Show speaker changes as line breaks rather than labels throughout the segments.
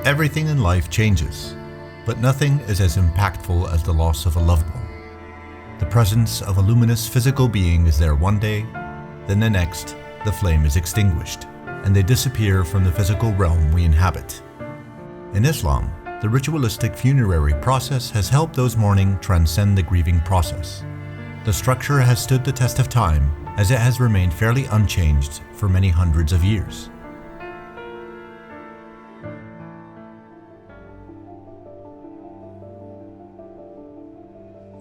Everything in life changes, but nothing is as impactful as the loss of a loved one. The presence of a luminous physical being is there one day, then the next, the flame is extinguished, and they disappear from the physical realm we inhabit. In Islam, the ritualistic funerary process has helped those mourning transcend the grieving process. The structure has stood the test of time as it has remained fairly unchanged for many hundreds of years.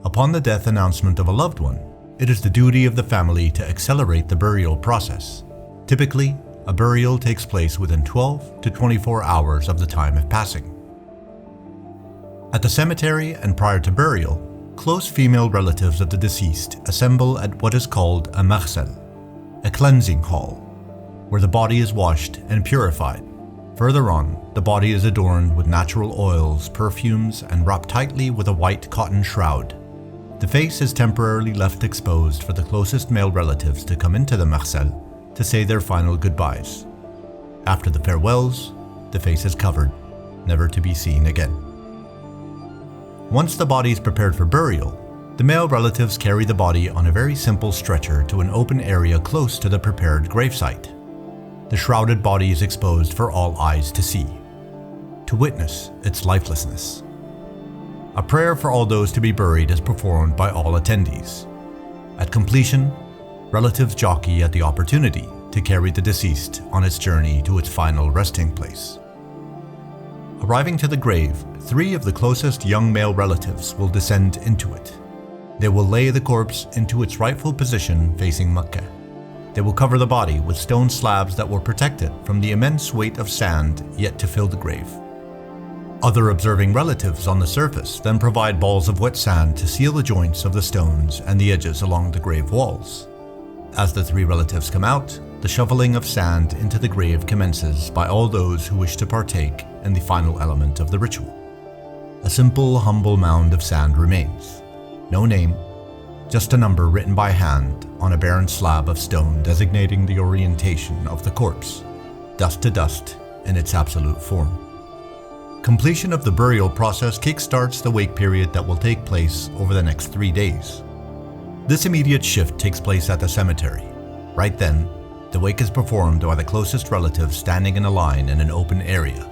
Upon the death announcement of a loved one, it is the duty of the family to accelerate the burial process. Typically, a burial takes place within 12 to 24 hours of the time of passing. At the cemetery and prior to burial, close female relatives of the deceased assemble at what is called a Maghsal, a cleansing hall, where the body is washed and purified. Further on, the body is adorned with natural oils, perfumes, and wrapped tightly with a white cotton shroud. The face is temporarily left exposed for the closest male relatives to come into the Maghsal to say their final goodbyes. After the farewells, the face is covered, never to be seen again. Once the body is prepared for burial, the male relatives carry the body on a very simple stretcher to an open area close to the prepared gravesite. The shrouded body is exposed for all eyes to see, to witness its lifelessness. A prayer for all those to be buried is performed by all attendees. At completion, relatives jockey at the opportunity to carry the deceased on its journey to its final resting place. Arriving to the grave, 3 of the closest young male relatives will descend into it. They will lay the corpse into its rightful position facing Mecca. They will cover the body with stone slabs that will protect it from the immense weight of sand yet to fill the grave. Other observing relatives on the surface then provide balls of wet sand to seal the joints of the stones and the edges along the grave walls. As the 3 relatives come out, the shoveling of sand into the grave commences by all those who wish to partake in the final element of the ritual. A simple, humble mound of sand remains. No name, just a number written by hand on a barren slab of stone designating the orientation of the corpse, dust to dust in its absolute form. Completion of the burial process kickstarts the wake period that will take place over the next 3 days. This immediate shift takes place at the cemetery. Right then, the wake is performed by the closest relatives standing in a line in an open area,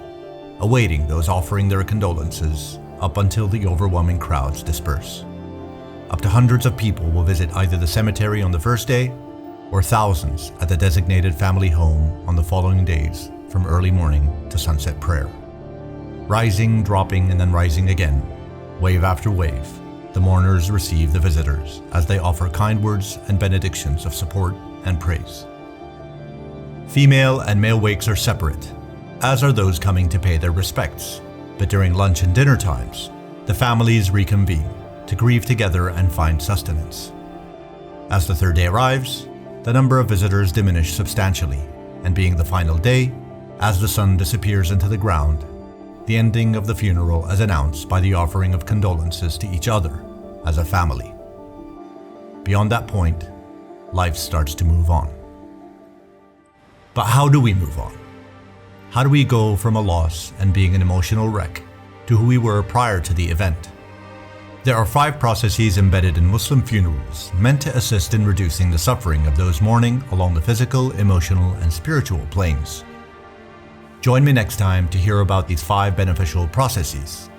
awaiting those offering their condolences up until the overwhelming crowds disperse. Up to hundreds of people will visit either the cemetery on the first day or thousands at the designated family home on the following days from early morning to sunset prayer. Rising, dropping, and then rising again, wave after wave, the mourners receive the visitors as they offer kind words and benedictions of support and praise. Female and male wakes are separate, as are those coming to pay their respects, but during lunch and dinner times, the families reconvene to grieve together and find sustenance. As the 3rd day arrives, the number of visitors diminish substantially, and being the final day, as the sun disappears into the ground, the ending of the funeral is announced by the offering of condolences to each other as a family. Beyond that point, life starts to move on. But how do we move on? How do we go from a loss and being an emotional wreck to who we were prior to the event? There are 5 processes embedded in Muslim funerals meant to assist in reducing the suffering of those mourning along the physical, emotional, and spiritual planes. Join me next time to hear about these 5 beneficial processes.